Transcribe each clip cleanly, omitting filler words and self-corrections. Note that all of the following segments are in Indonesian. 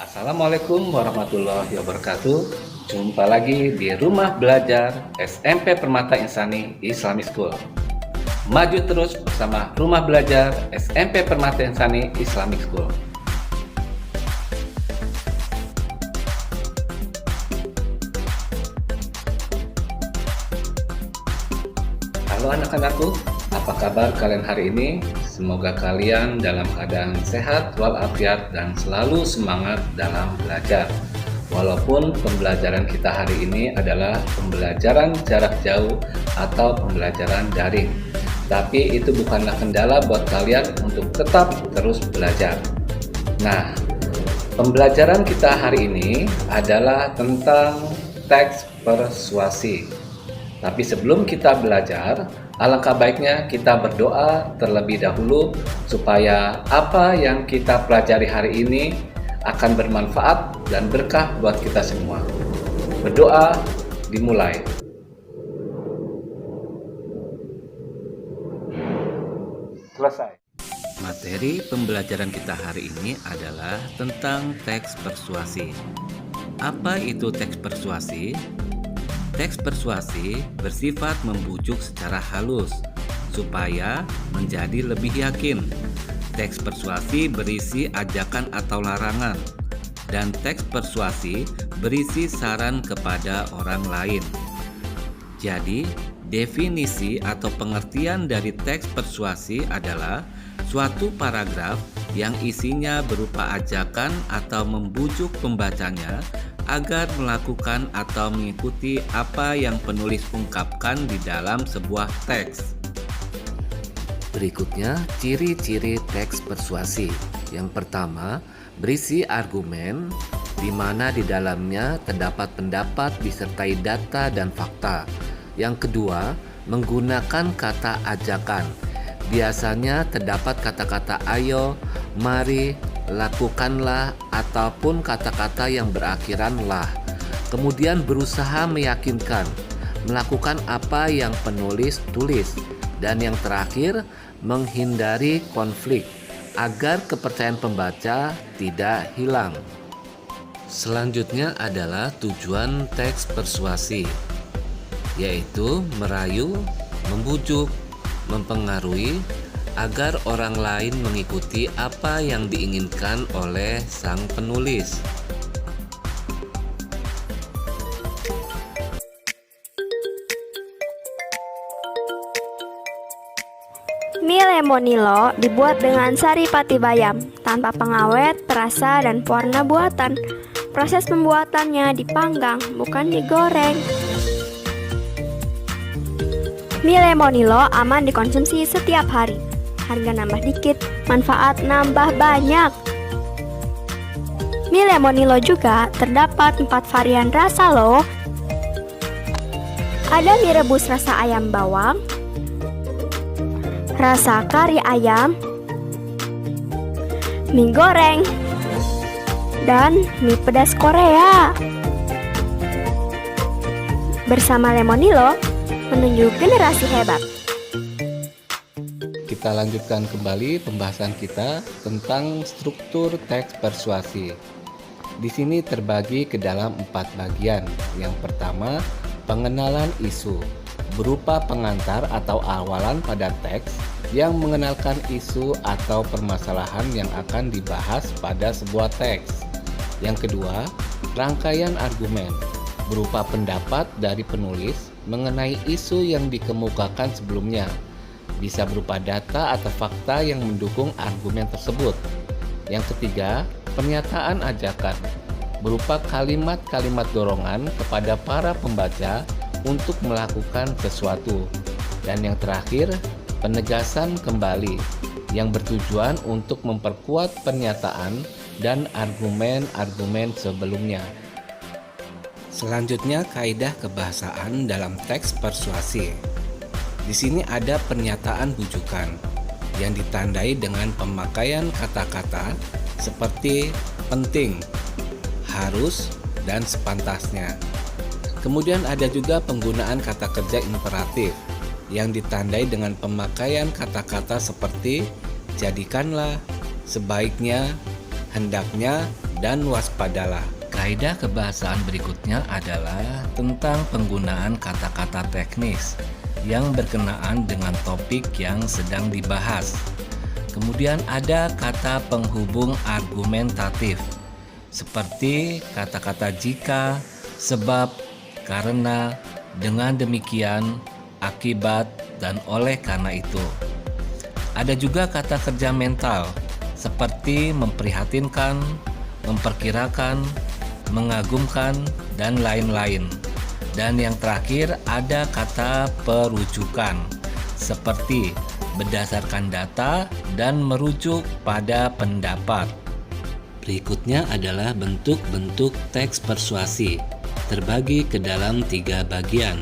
Assalamualaikum warahmatullahi wabarakatuh. Jumpa lagi di Rumah Belajar SMP Permata Insani Islamic School. Maju terus bersama Rumah Belajar SMP Permata Insani Islamic School. Halo anak-anakku, apa kabar kalian hari ini? Semoga kalian dalam keadaan sehat walafiat dan selalu semangat dalam belajar. Walaupun pembelajaran kita hari ini adalah pembelajaran jarak jauh atau pembelajaran daring, tapi itu bukanlah kendala buat kalian untuk tetap terus belajar. Nah, pembelajaran kita hari ini adalah tentang teks persuasi. Tapi sebelum kita belajar, alangkah baiknya kita berdoa terlebih dahulu supaya apa yang kita pelajari hari ini akan bermanfaat dan berkah buat kita semua. Berdoa dimulai. Selesai. Materi pembelajaran kita hari ini adalah tentang teks persuasi. Apa itu teks persuasi? Teks persuasi bersifat membujuk secara halus supaya menjadi lebih yakin. Teks persuasi berisi ajakan atau larangan, dan teks persuasi berisi saran kepada orang lain. Jadi, definisi atau pengertian dari teks persuasi adalah suatu paragraf yang isinya berupa ajakan atau membujuk pembacanya agar melakukan atau mengikuti apa yang penulis ungkapkan di dalam sebuah teks. Berikutnya, ciri-ciri teks persuasi. Yang pertama, berisi argumen, di mana di dalamnya terdapat pendapat disertai data dan fakta. Yang kedua, menggunakan kata ajakan. Biasanya terdapat kata-kata ayo, mari, lakukanlah, ataupun kata-kata yang berakhiran lah. Kemudian berusaha meyakinkan, melakukan apa yang penulis tulis. Dan yang terakhir, menghindari konflik agar kepercayaan pembaca tidak hilang. Selanjutnya adalah tujuan teks persuasi, yaitu merayu, membujuk, mempengaruhi agar orang lain mengikuti apa yang diinginkan oleh sang penulis. Mie lemonilo dibuat dengan sari pati bayam, tanpa pengawet, perasa, dan pewarna buatan. Proses pembuatannya dipanggang, bukan digoreng. Mie lemonilo aman dikonsumsi setiap hari. Harga nambah dikit, manfaat nambah banyak. Mie lemonilo juga terdapat 4 varian rasa loh. Ada mie rebus rasa ayam bawang, rasa kari ayam, mie goreng, dan mie pedas Korea. Bersama lemonilo, menuju generasi hebat. Kita lanjutkan kembali pembahasan kita tentang struktur teks persuasi. Di sini terbagi ke dalam 4 bagian. Yang pertama, pengenalan isu, berupa pengantar atau awalan pada teks yang mengenalkan isu atau permasalahan yang akan dibahas pada sebuah teks. Yang kedua, rangkaian argumen, berupa pendapat dari penulis mengenai isu yang dikemukakan sebelumnya. Bisa berupa data atau fakta yang mendukung argumen tersebut. Yang ketiga, pernyataan ajakan, berupa kalimat-kalimat dorongan kepada para pembaca untuk melakukan sesuatu. Dan yang terakhir, penegasan kembali yang bertujuan untuk memperkuat pernyataan dan argumen-argumen sebelumnya. Selanjutnya, kaidah kebahasaan dalam teks persuasi. Di sini ada pernyataan bujukan yang ditandai dengan pemakaian kata-kata seperti penting, harus, dan sepantasnya. Kemudian ada juga penggunaan kata kerja imperatif yang ditandai dengan pemakaian kata-kata seperti jadikanlah, sebaiknya, hendaknya, dan waspadalah. Kaidah kebahasaan berikutnya adalah tentang penggunaan kata-kata teknis yang berkenaan dengan topik yang sedang dibahas. Kemudian ada kata penghubung argumentatif, seperti kata-kata jika, sebab, karena, dengan demikian, akibat, dan oleh karena itu. Ada juga kata kerja mental, seperti memprihatinkan, memperkirakan, mengagumkan, dan lain-lain. Dan yang terakhir ada kata perujukan, seperti berdasarkan data dan merujuk pada pendapat. Berikutnya adalah bentuk-bentuk teks persuasi, terbagi ke dalam 3 bagian.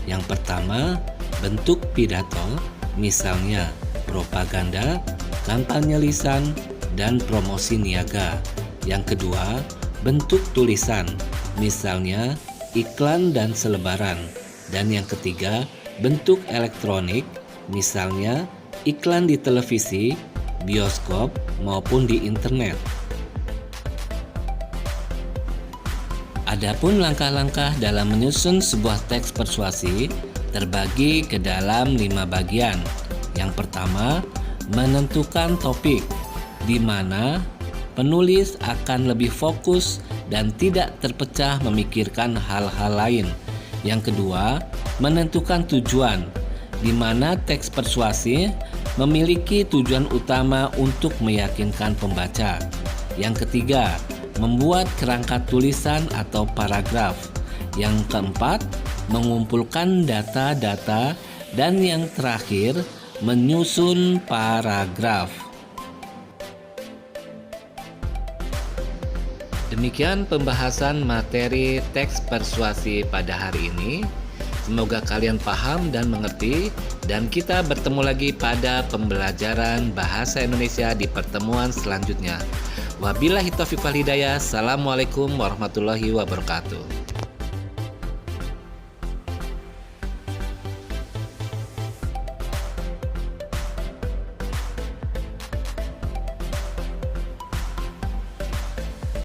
Yang pertama, bentuk pidato, misalnya propaganda, kampanye lisan, dan promosi niaga. Yang kedua, bentuk tulisan, misalnya iklan dan selebaran. Dan yang ketiga, bentuk elektronik, misalnya iklan di televisi, bioskop, maupun di internet. Adapun langkah-langkah dalam menyusun sebuah teks persuasi terbagi ke dalam 5 bagian. Yang pertama, menentukan topik, di mana penulis akan lebih fokus dan tidak terpecah memikirkan hal-hal lain. Yang kedua, menentukan tujuan, di mana teks persuasi memiliki tujuan utama untuk meyakinkan pembaca. Yang ketiga, membuat kerangka tulisan atau paragraf. Yang keempat, mengumpulkan data-data. Dan yang terakhir, menyusun paragraf. Demikian pembahasan materi teks persuasi pada hari ini. Semoga kalian paham dan mengerti, dan kita bertemu lagi pada pembelajaran bahasa Indonesia di pertemuan selanjutnya. Wabillahi taufiq wal hidayah. Assalamualaikum warahmatullahi wabarakatuh.